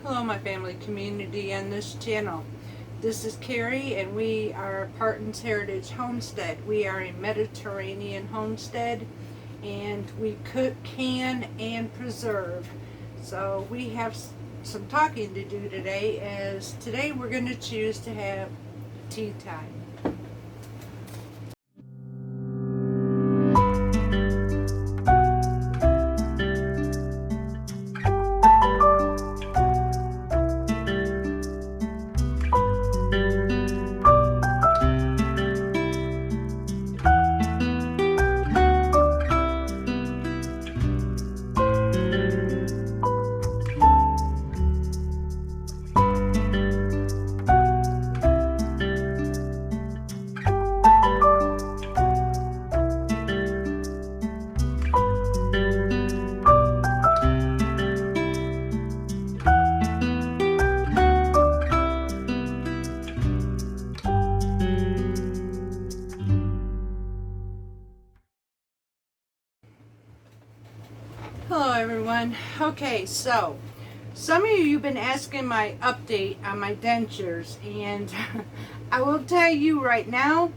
Hello, my family community and this channel. This is Carrie, and we are Parton's Heritage Homestead. We are a Mediterranean homestead, and we cook, can, and preserve. So we have some talking to do today, as today we're going to choose to have tea time. Hello everyone. Okay, so some of you have been asking my update on my dentures, and I will tell you right now,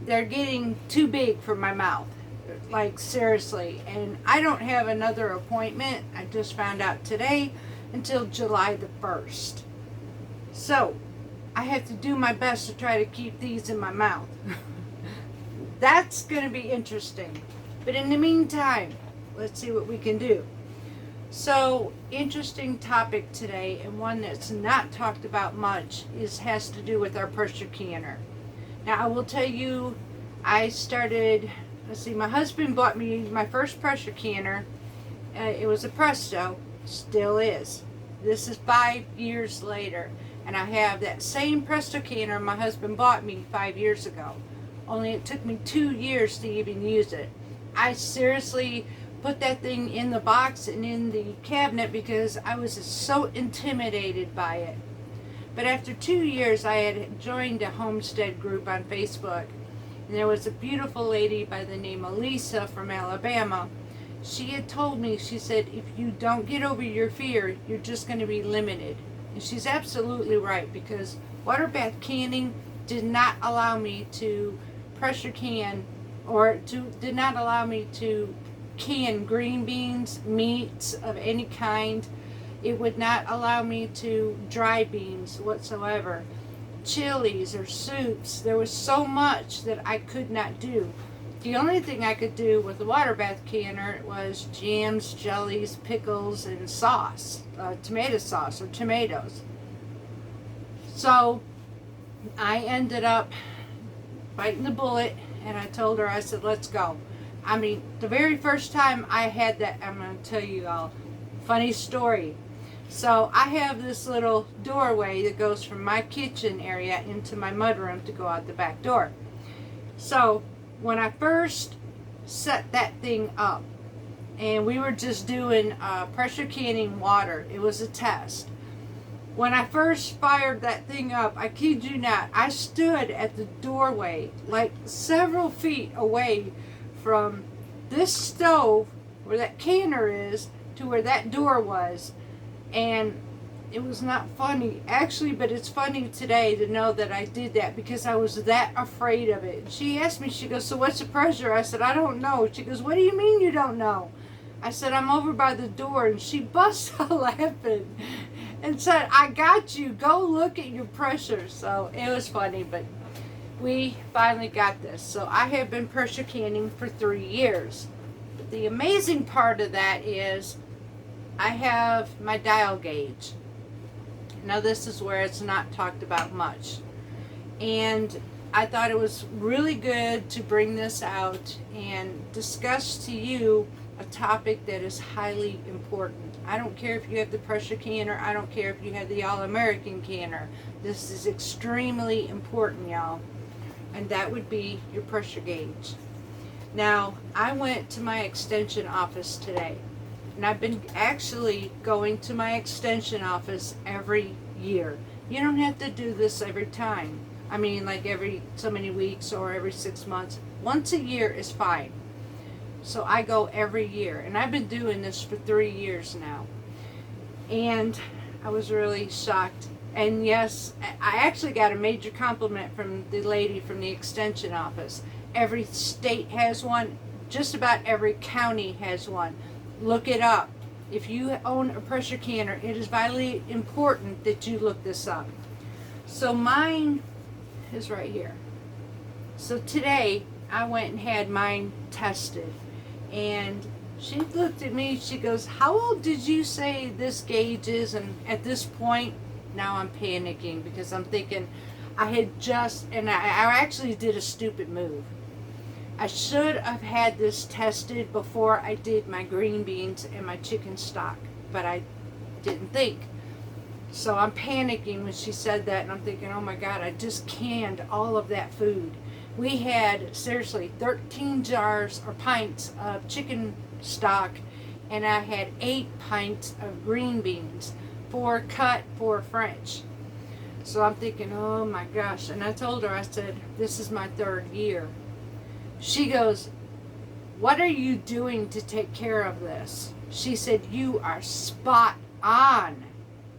they're getting too big for my mouth. Like, seriously. And I don't have another appointment, I just found out today, until July the 1st. So I have to do my best to try to keep these in my mouth. That's going to be interesting. But in the meantime, let's see what we can do. So, interesting topic today, and one that's not talked about much, has to do with our pressure canner. Now, I will tell you, I started, my husband bought me my first pressure canner. It was a Presto, still is. This is 5 years later, and I have that same Presto canner my husband bought me 5 years ago. Only it took me 2 years to even use it. I seriously put that thing in the box and in the cabinet because I was so intimidated by it. But after 2 years, I had joined a homestead group on Facebook, and there was a beautiful lady by the name of Lisa from Alabama. She had told me, she said, if you don't get over your fear, you're just going to be limited. And she's absolutely right, because water bath canning did not allow me to pressure can, or did not allow me to can green beans, meats of any kind. It would not allow me to dry beans whatsoever. Chilies or soups. There was so much that I could not do. The only thing I could do with the water bath canner was jams, jellies, pickles, and sauce. Tomato sauce or tomatoes. So I ended up biting the bullet, and I told her, I said, let's go. I mean, the very first time I had that, I'm going to tell you all a funny story. So I have this little doorway that goes from my kitchen area into my mudroom to go out the back door. So when I first set that thing up, and we were just doing pressure canning water, it was a test. When I first fired that thing up, I kid you not, I stood at the doorway like several feet away from this stove where that canner is to where that door was, and it was not funny actually, but it's funny today to know that I did that because I was that afraid of it. She asked me, she goes, so what's the pressure? I said, I don't know. She goes, what do you mean you don't know? I said, I'm over by the door, and she busts out laughing and said, I got you, go look at your pressure. So it was funny, but we finally got this. So I have been pressure canning for 3 years. But the amazing part of that is I have my dial gauge. Now this is where it's not talked about much. And I thought it was really good to bring this out and discuss to you a topic that is highly important. I don't care if you have the pressure canner. I don't care if you have the All-American canner. This is extremely important, y'all. And that would be your pressure gauge. Now, I went to my extension office today, and I've been actually going to my extension office every year. You don't have to do this every time. I mean, like every so many weeks or every 6 months. Once a year is fine. So I go every year, and I've been doing this for 3 years now. And I was really shocked. And yes, I actually got a major compliment from the lady from the extension office. Every state has one. Just about every county has one. Look it up. If you own a pressure canner, it is vitally important that you look this up. So mine is right here. So today I went and had mine tested, and she looked at me, she goes, how old did you say this gauge is? And at this point, now I'm panicking because I'm thinking I had just, and I actually did a stupid move. I should have had this tested before I did my green beans and my chicken stock, but I didn't think. So I'm panicking when she said that, and I'm thinking, oh my God, I just canned all of that food. We had, seriously, 13 jars or pints of chicken stock, and I had 8 pints of green beans, 4 cut, 4 French. So I'm thinking, oh my gosh. And I told her, I said, this is my 3rd year. She goes, what are you doing to take care of this? She said, you are spot on.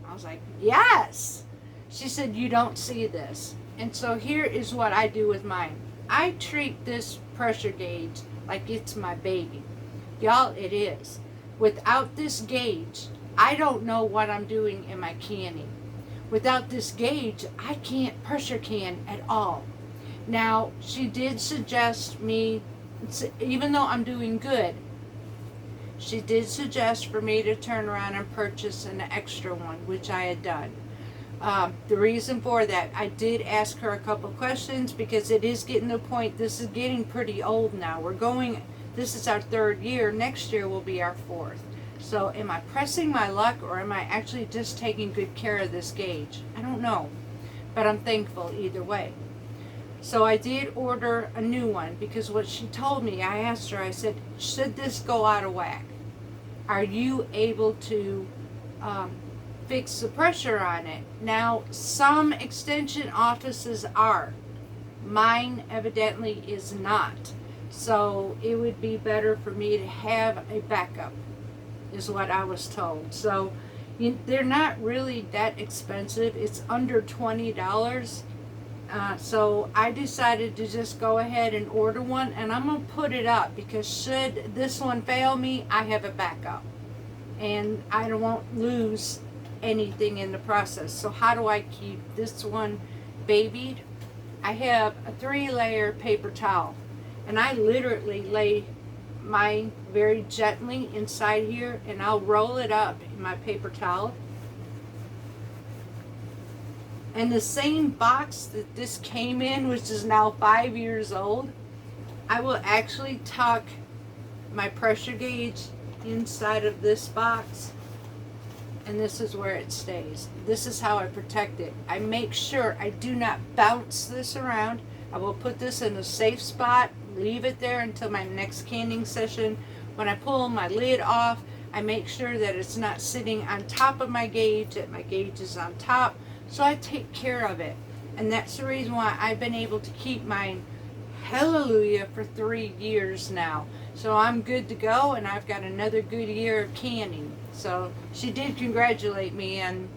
I was like, yes. She said, you don't see this. And so here is what I do with mine. I treat this pressure gauge like it's my baby. Y'all, it is. Without this gauge, I don't know what I'm doing in my canning. Without this gauge, I can't pressure can at all. Now, she did suggest me, even though I'm doing good, she did suggest for me to turn around and purchase an extra one, which I had done. The reason for that, I did ask her a couple questions because it is getting to the point, this is getting pretty old now. This is our 3rd year. Next year will be our 4th. So am I pressing my luck, or am I actually just taking good care of this gauge? I don't know, but I'm thankful either way. So I did order a new one because what she told me, I asked her, I said, should this go out of whack? Are you able to fix the pressure on it? Now, some extension offices are. Mine evidently is not. So it would be better for me to have a backup, is what I was told. So they're not really that expensive. It's under $20. So I decided to just go ahead and order one, and I'm going to put it up because should this one fail me, I have a backup. And I won't lose anything in the process. So how do I keep this one babied? I have a 3-layer paper towel, and I literally lay mine very gently inside here, and I'll roll it up in my paper towel. And the same box that this came in, which is now 5 years old, I will actually tuck my pressure gauge inside of this box, and this is where it stays. This is how I protect it. I make sure I do not bounce this around. I will put this in a safe spot, leave it there until my next canning session. When I pull my lid off, I make sure that it's not sitting on top of my gauge, that my gauge is on top. So I take care of it. And that's the reason why I've been able to keep mine, hallelujah, for 3 years now. So I'm good to go, and I've got another good year of canning. So she did congratulate me on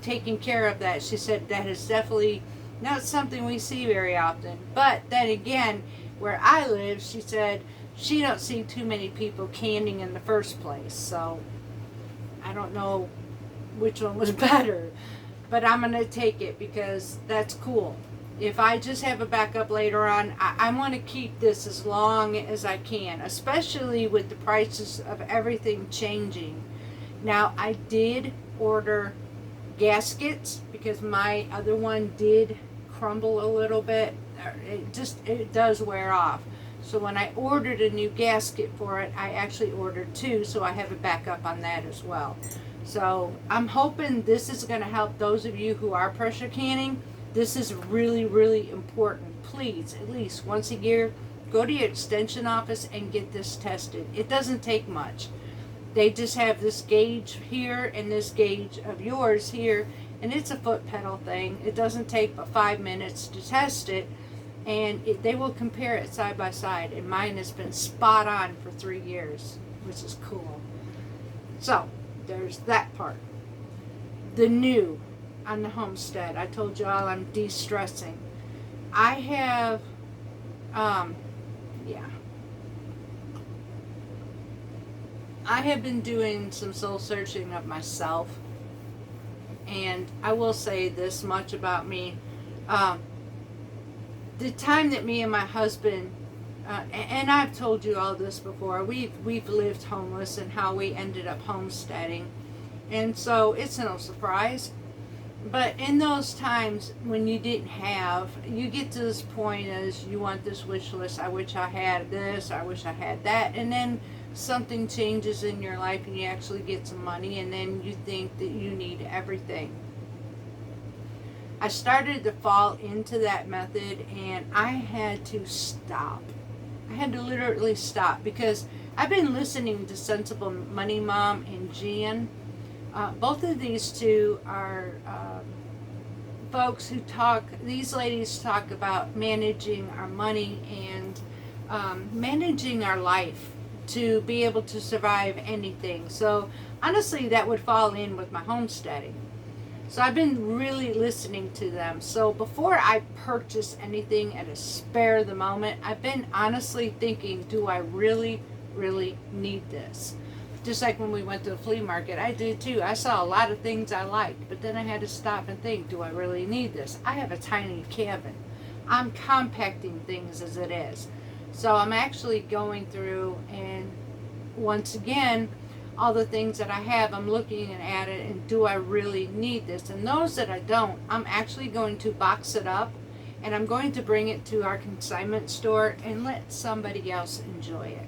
taking care of that. She said that is definitely not something we see very often. But then again, where I live, she said she don't see too many people canning in the first place. So I don't know which one was better. But I'm going to take it because that's cool. If I just have a backup later on, I want to keep this as long as I can, especially with the prices of everything changing. Now, I did order gaskets because my other one did crumble a little bit. It does wear off. So when I ordered a new gasket for it, I actually ordered 2, so I have a backup on that as well. So I'm hoping this is going to help those of you who are pressure canning. This is really, really important. Please, at least once a year, go to your extension office and get this tested. It doesn't take much. They just have this gauge here and this gauge of yours here, and it's a foot pedal thing. It doesn't take but 5 minutes to test it, and they will compare it side by side, and mine has been spot on for 3 years, which is cool. So there's that part. the new on the homestead. I told y'all I'm de-stressing. I have, yeah. I have been doing some soul searching of myself. And I will say this much about me. The time that me and my husband, and I've told you all this before, we've lived homeless and how we ended up homesteading. And so it's no surprise. But in those times when you didn't have, you get to this point as you want this wish list. I wish I had this, I wish I had that. And then something changes in your life and you actually get some money, and then you think that you need everything. I started to fall into that method, and I had to stop. I had to literally stop, because I've been listening to Sensible Money Mom and Jan. Both of these two are folks who these ladies talk about managing our money and managing our life to be able to survive anything. So honestly, that would fall in with my homesteading. So I've been really listening to them. So before I purchase anything at a spare of the moment, I've been honestly thinking, do I really, really need this? Just like when we went to the flea market, I did too. I saw a lot of things I liked, but then I had to stop and think, do I really need this? I have a tiny cabin. I'm compacting things as it is. So I'm actually going through, and once again, all the things that I have, I'm looking at it and do I really need this? And those that I don't, I'm actually going to box it up, and I'm going to bring it to our consignment store and let somebody else enjoy it.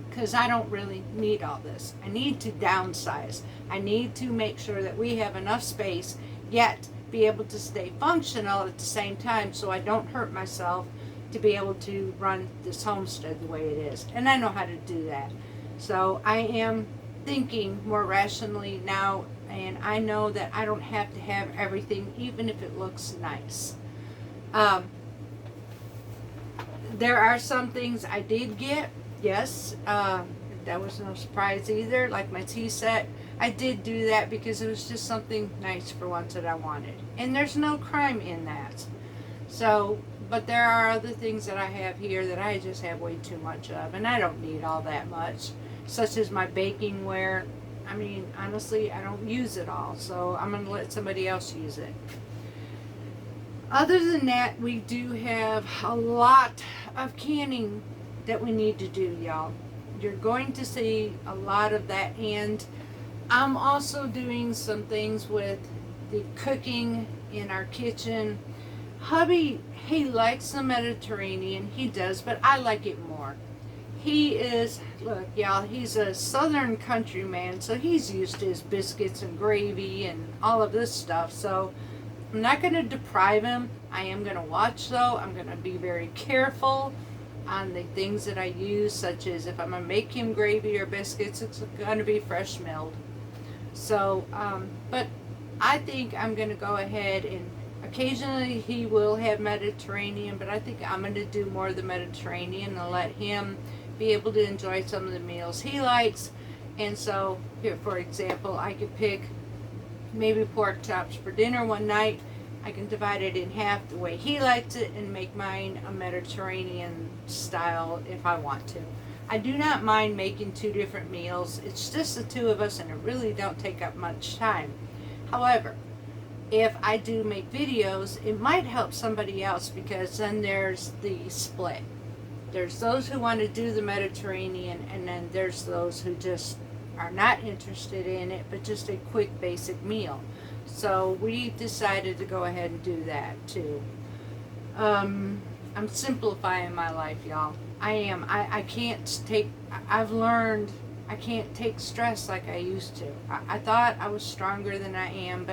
Because I don't really need all this. I need to downsize. I need to make sure that we have enough space, yet be able to stay functional at the same time, so I don't hurt myself, to be able to run this homestead the way it is. And I know how to do that. So I am thinking more rationally now, and I know that I don't have to have everything, even if it looks nice. There are some things I did get, yes. That was no surprise either. Like my tea set, I did do that because it was just something nice for once that I wanted. And there's no crime in that. So, but there are other things that I have here that I just have way too much of, and I don't need all that much, such as my baking ware. I mean, honestly, I don't use it all, so I'm going to let somebody else use it. Other than that, we do have a lot of canning that we need to do, y'all. You're going to see a lot of that, and I'm also doing some things with the cooking in our kitchen. Hubby, he likes the Mediterranean, he does, but I like it more. He is, look y'all, he's a southern country man, so he's used to his biscuits and gravy and all of this stuff, so I'm not going to deprive him. I am going to watch though. I'm going to be very careful on the things that I use, such as if I'm going to make him gravy or biscuits, it's going to be fresh milled. So, but I think I'm going to go ahead and occasionally he will have Mediterranean, but I think I'm going to do more of the Mediterranean and let him be able to enjoy some of the meals he likes. And so, here for example, I could pick maybe pork chops for dinner one night. I can divide it in half the way he likes it and make mine a Mediterranean style if I want to. I do not mind making two different meals. It's just the two of us and it really don't take up much time. However, if I do make videos, it might help somebody else, because then there's the split. There's those who want to do the Mediterranean, and then there's those who just are not interested in it, but just a quick basic meal. So we decided to go ahead and do that too. I'm simplifying my life, y'all. I am. I've learned I can't take stress like I used to. I thought I was stronger than I am,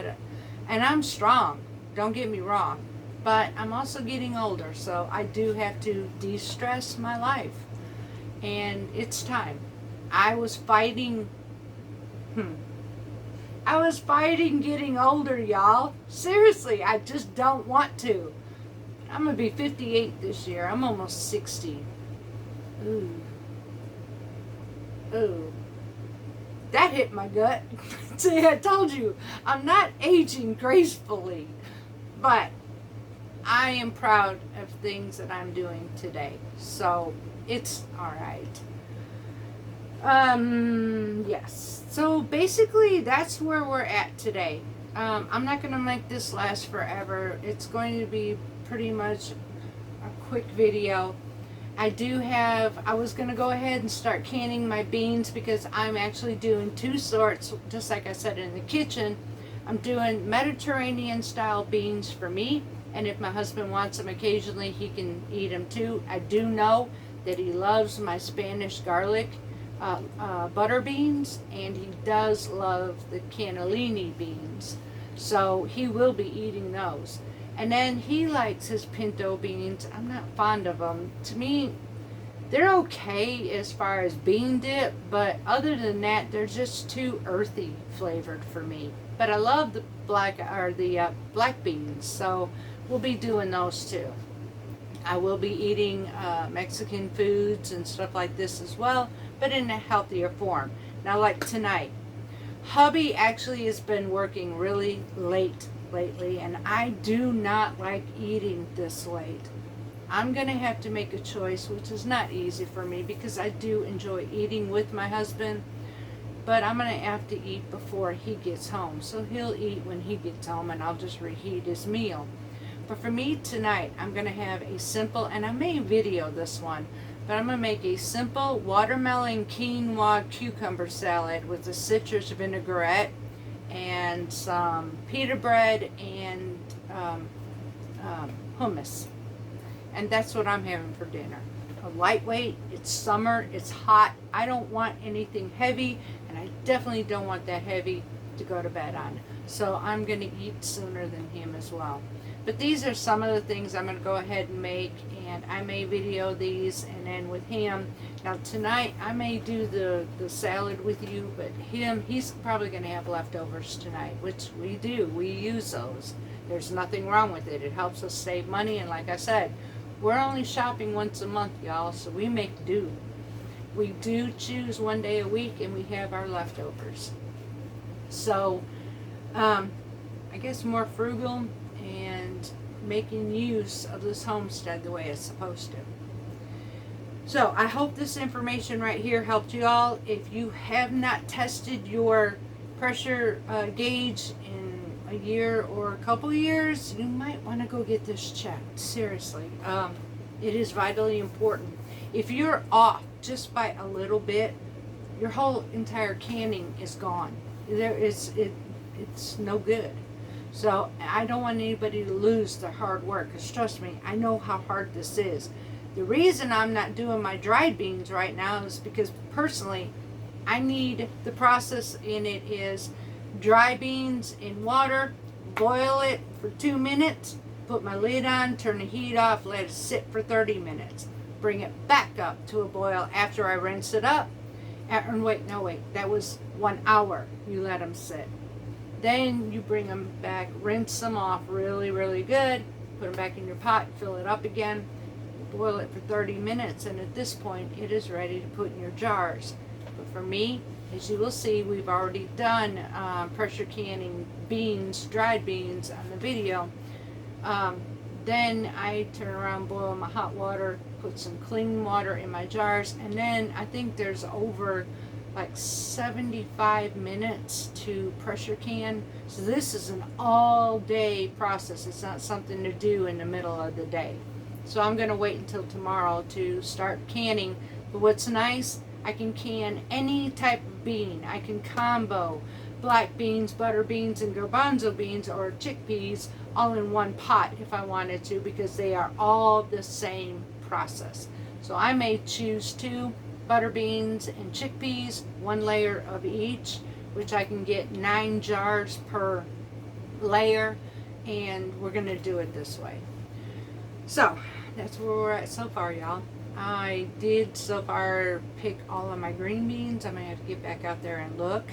and I'm strong, don't get me wrong, but I'm also getting older, so I do have to de-stress my life, and it's time. I was fighting getting older, y'all. Seriously, I just don't want to. I'm gonna be 58 this year. I'm almost 60. Ooh. that hit my gut. See, I told you, I'm not aging gracefully, but I am proud of things that I'm doing today. So it's all right. Yes. So basically, that's where we're at today. I'm not going to make this last forever. It's going to be pretty much a quick video. I was going to go ahead and start canning my beans because I'm actually doing two sorts, just like I said in the kitchen. I'm doing Mediterranean style beans for me, and if my husband wants them occasionally, he can eat them too. I do know that he loves my Spanish garlic butter beans, and he does love the cannellini beans, so he will be eating those. And then he likes his pinto beans. I'm not fond of them. To me, they're okay as far as bean dip, but other than that, they're just too earthy flavored for me. But I love the black beans, so we'll be doing those too. I will be eating Mexican foods and stuff like this as well, but in a healthier form. Now, like tonight, hubby actually has been working really late lately, and I do not like eating this late. I'm going to have to make a choice, which is not easy for me because I do enjoy eating with my husband, but I'm going to have to eat before he gets home. So he'll eat when he gets home, and I'll just reheat his meal. But for me tonight, I'm going to have a simple, and I may video this one, but I'm going to make a simple watermelon quinoa cucumber salad with a citrus vinaigrette and some pita bread and hummus. And that's what I'm having for dinner. A lightweight, it's summer, it's hot. I don't want anything heavy, and I definitely don't want that heavy to go to bed on. So I'm going to eat sooner than him as well. But these are some of the things I'm going to go ahead and make, and I may video these, and then with him. Now tonight I may do the salad with you, but he's probably going to have leftovers tonight, which we do. We use those. There's nothing wrong with it. It helps us save money, and like I said, we're only shopping once a month, y'all, so we make do. We do choose one day a week, and we have our leftovers. So I guess more frugal and making use of this homestead the way it's supposed to. So I hope this information right here helped you all. If you have not tested your pressure gauge in a year or a couple years, you might want to go get this checked. Seriously, it is vitally important. If you're off just by a little bit, your whole entire canning is gone. It's no good. So I don't want anybody to lose their hard work, because trust me, I know how hard this is. The reason I'm not doing my dried beans right now is because personally, I need the process in it is dry beans in water, boil it for 2 minutes, put my lid on, turn the heat off, let it sit for 30 minutes. Bring it back up to a boil after I rinse it up. And wait, that was 1 hour you let them sit. Then you bring them back, rinse them off really, really good, put them back in your pot, fill it up again, boil it for 30 minutes, and at this point, it is ready to put in your jars. But for me, as you will see, we've already done pressure canning beans, dried beans on the video. Then I turn around, boil my hot water, put some clean water in my jars, and then I think there's over like 75 minutes to pressure can. So this is an all day process. It's not something to do in the middle of the day. So I'm going to wait until tomorrow to start canning. But what's nice, I can can any type of bean. I can combo black beans, butter beans, and garbanzo beans or chickpeas all in one pot if I wanted to, because they are all the same process. So I may choose to butter beans and chickpeas, 1 layer of each, which I can get 9 jars per layer, and we're going to do it this way. So that's where we're at so far, y'all. I did so far pick all of my green beans. I may have to get back out there and look.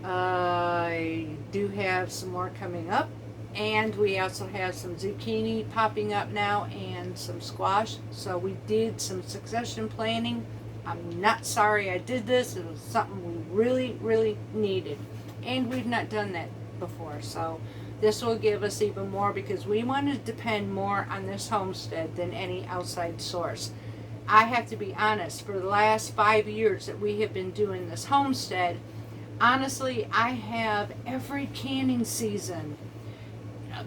I do have some more coming up, and we also have some zucchini popping up now and some squash. So we did some succession planning. I'm not sorry I did this. It was something we really, really needed. And we've not done that before, so this will give us even more because we want to depend more on this homestead than any outside source. I have to be honest, for the last 5 years that we have been doing this homestead, honestly, I have every canning season.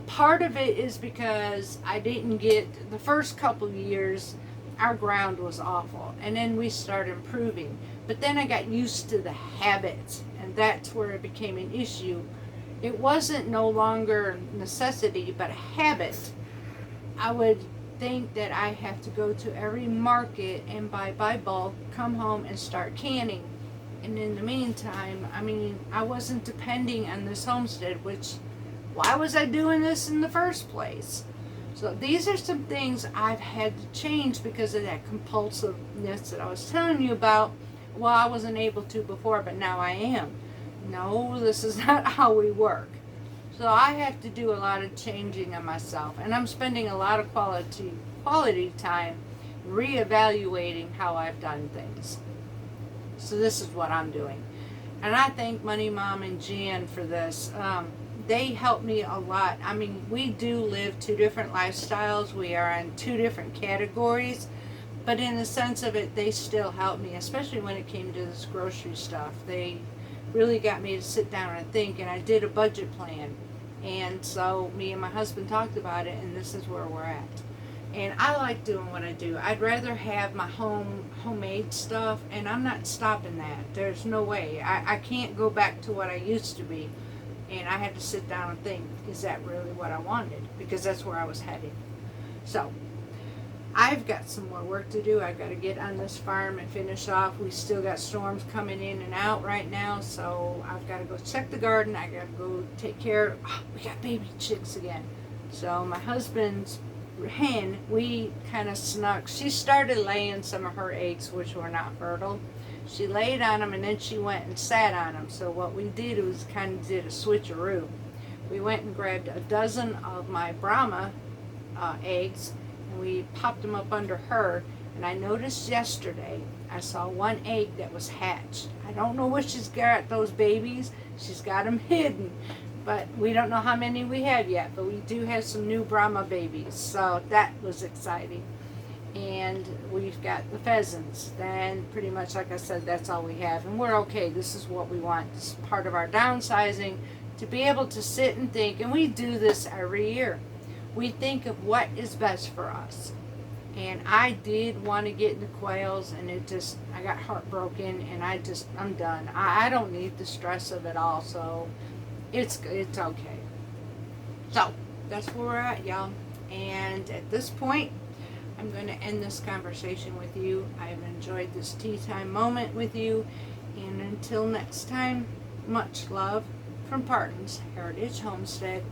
Part of it is because I didn't get, the first couple years, our ground was awful, and then we started improving. But then I got used to the habits, and that's where it became an issue. It wasn't no longer necessity, but a habit. I would think that I have to go to every market and buy bulk, come home and start canning. And in the meantime, I mean, I wasn't depending on this homestead, which, why was I doing this in the first place? So these are some things I've had to change because of that compulsiveness that I was telling you about. Well, I wasn't able to before, but now I am. No, this is not how we work. So I have to do a lot of changing of myself, and I'm spending a lot of quality time reevaluating how I've done things. So this is what I'm doing. And I thank Money Mom and Jan for this. They help me a lot. I mean, we do live two different lifestyles. We are in two different categories. But in the sense of it, they still help me, especially when it came to this grocery stuff. They really got me to sit down and think, and I did a budget plan. And so me and my husband talked about it, and this is where we're at. And I like doing what I do. I'd rather have my homemade stuff, and I'm not stopping that. There's no way. I can't go back to what I used to be. And I had to sit down and think, is that really what I wanted? Because that's where I was heading. So I've got some more work to do. I've got to get on this farm and finish off. We still got storms coming in and out right now, so I've got to go check the garden. I got to go take care of, we got baby chicks again. So my husband's hen, we kind of snuck. She started laying some of her eggs, which were not fertile. She laid on them, and then she went and sat on them. So what we did was kind of did a switcheroo. We went and grabbed a dozen of my Brahma eggs, and we popped them up under her. And I noticed yesterday, I saw one egg that was hatched. I don't know where she's got those babies. She's got them hidden. But we don't know how many we have yet. But we do have some new Brahma babies. So that was exciting. And we've got the pheasants. Then pretty much, like I said, that's all we have. And we're okay. This is what we want. This is part of our downsizing, to be able to sit and think. And we do this every year. We think of what is best for us. And I did want to get into quails, and I got heartbroken, and I'm done. I don't need the stress of it all, so it's okay. So that's where we're at, y'all. And at this point, I'm going to end this conversation with you. I've enjoyed this tea time moment with you. And until next time, much love from Parton's Heritage Homestead.